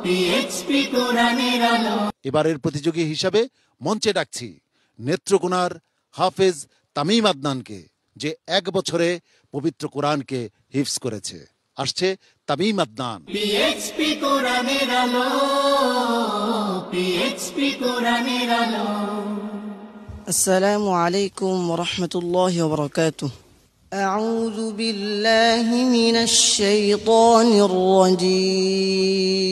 পিএইচপি কোরআনের আলো। এবারের প্রতিযোগী হিসাবে মঞ্চে ডাকছি নেত্রকোনার হাফেজ তামিম আদনানকে, যে 1 বছরে পবিত্র কোরআনকে হিফজ করেছে। আসছে তামিম আদনান। পিএইচপি কোরআনের আলো, পিএইচপি কোরআনের আলো। আসসালামু আলাইকুম ওয়া রাহমাতুল্লাহি ওয়া বারাকাতুহু। আউযু বিল্লাহি মিনাশ শাইতানির রাজীম।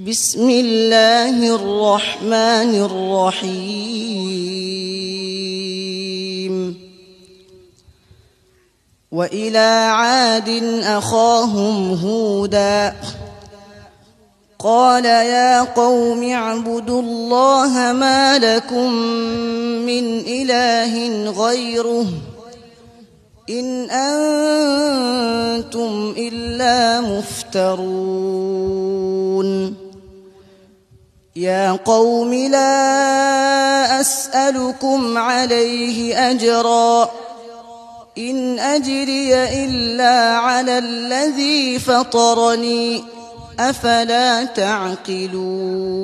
বিসমিল্লাহির রহমানির রহিম। وإلى عاد أخاهم هودا قال يا قوم اعبدوا الله ما لكم من إله غيره إن أنتم إلا مفترون يا قوم لا أسألكم عليه أجرا إن أجري إلا على الذي فطرني أفلا تعقلون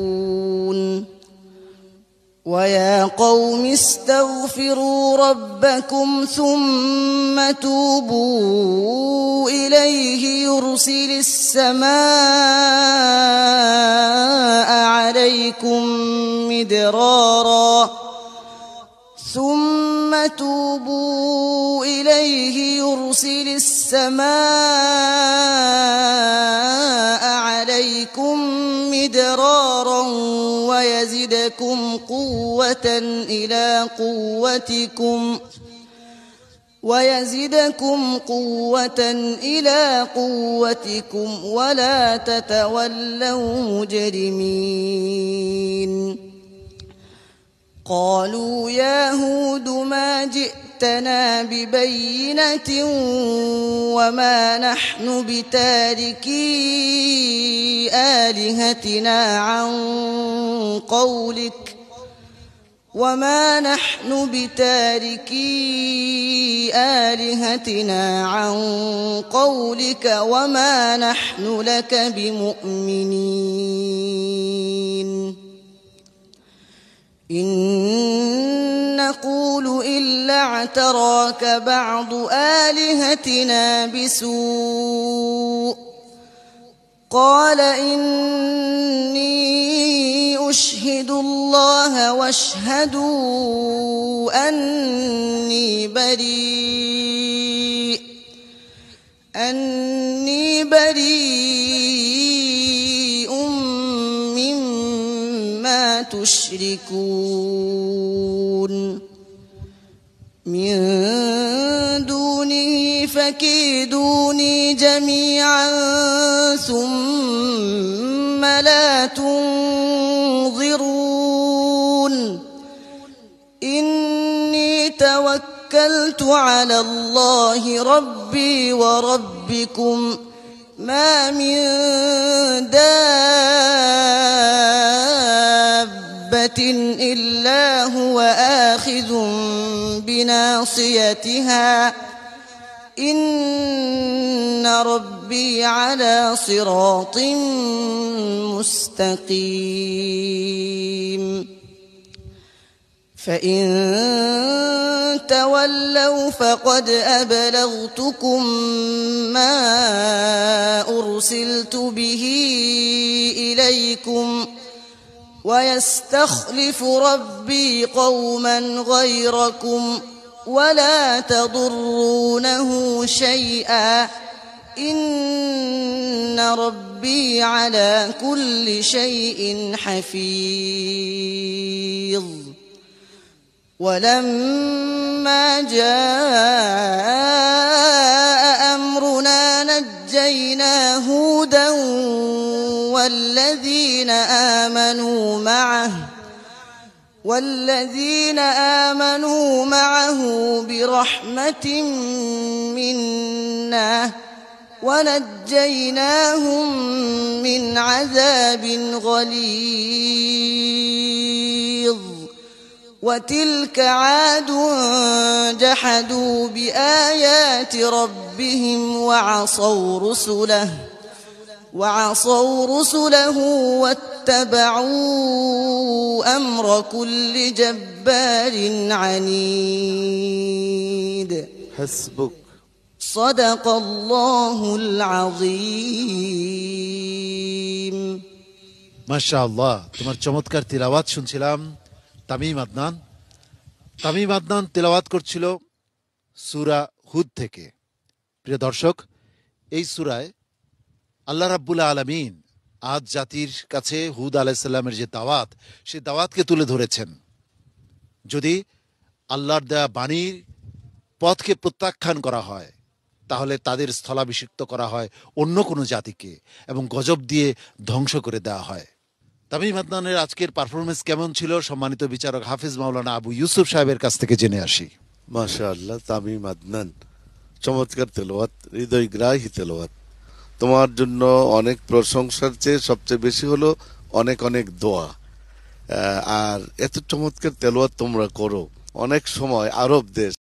ويا قوم استغفروا ربكم ثم توبوا إليه يرسل السماء عليكم مدرارا ثم توبوا إليه يرسل السماء عليكم مدرارا ويزدكم قوة إلى قوتكم ولا تتولوا مجرمين قالوا يا هود ما جئتنا ببينة وما نحن بتاركي آلهتنا عن قولك وما نحن لك بمؤمنين إن نقول إلا اعتراك بعض آلهتنا بسوء قال إني أشهد الله واشهدوا أني بريء مما تشركون من دونه فكيدوني جميعا ثم لا تنظرون إني توكلت على الله ربي وربكم ما من دابة إلا هو آخذ بناصيتها إن ربي على صراط مستقيم فإن تولوا فقد أبلغتكم ما أرسلت به إليكم ويستخلف ربي قوما غيركم ولا تضرونه شيئا إن ربي على كل شيء حفيظ ولما جاء أمرنا نجينا هودا والذين آمنوا معه برحمة منا ونجيناهم من عذاب غليظ وتلك عاد جحدوا بآيات ربهم وعصوا رسله وعصوا رسله واتبعوا أمر كل جبار عنيد হাসবুক। صدق الله العظيم মাশাআল্লাহ, তোমার চমৎকার তিলাওয়াত শুনছিলাম তামিম আদনান। তামিম আদনান তিলাওয়াত করছিল সূরা হুদ থেকে। প্রিয় দর্শক, এই সূরায় আল্লাহ রাব্বুল আলামিন আদ জাতির কাছে হুদ আলাইহিস সালামের যে দাওয়াত, সেই দাওয়াতকে তুলে ধরেছেন। যদি আল্লাহর দেয়া বাণীর পথকে প্রত্যাখ্যান করা হয়, তাহলে তাদের স্থলাভিষিক্ত করা হয় অন্য কোনো জাতিকে এবং গজব দিয়ে ধ্বংস করে দেওয়া হয়। তামিম আদনানের আজকের পারফরমেন্স কেমন ছিল, সম্মানিত বিচারক হাফিজ মাওলানা আবু ইউসুফ সাহেবের কাছ থেকে জেনে আসি। মাশাআল্লাহ, তামিম আদনান, চমৎকার তেলাওয়াত, হৃদয়গ্রাহী তেলাওয়াত। তোমার জন্য অনেক প্রশংসার চেয়ে সবচেয়ে বেশি হলো অনেক অনেক দোয়া। আর এত চমৎকার তেলাওয়াত তোমরা করো। অনেক সময় আরব দেশ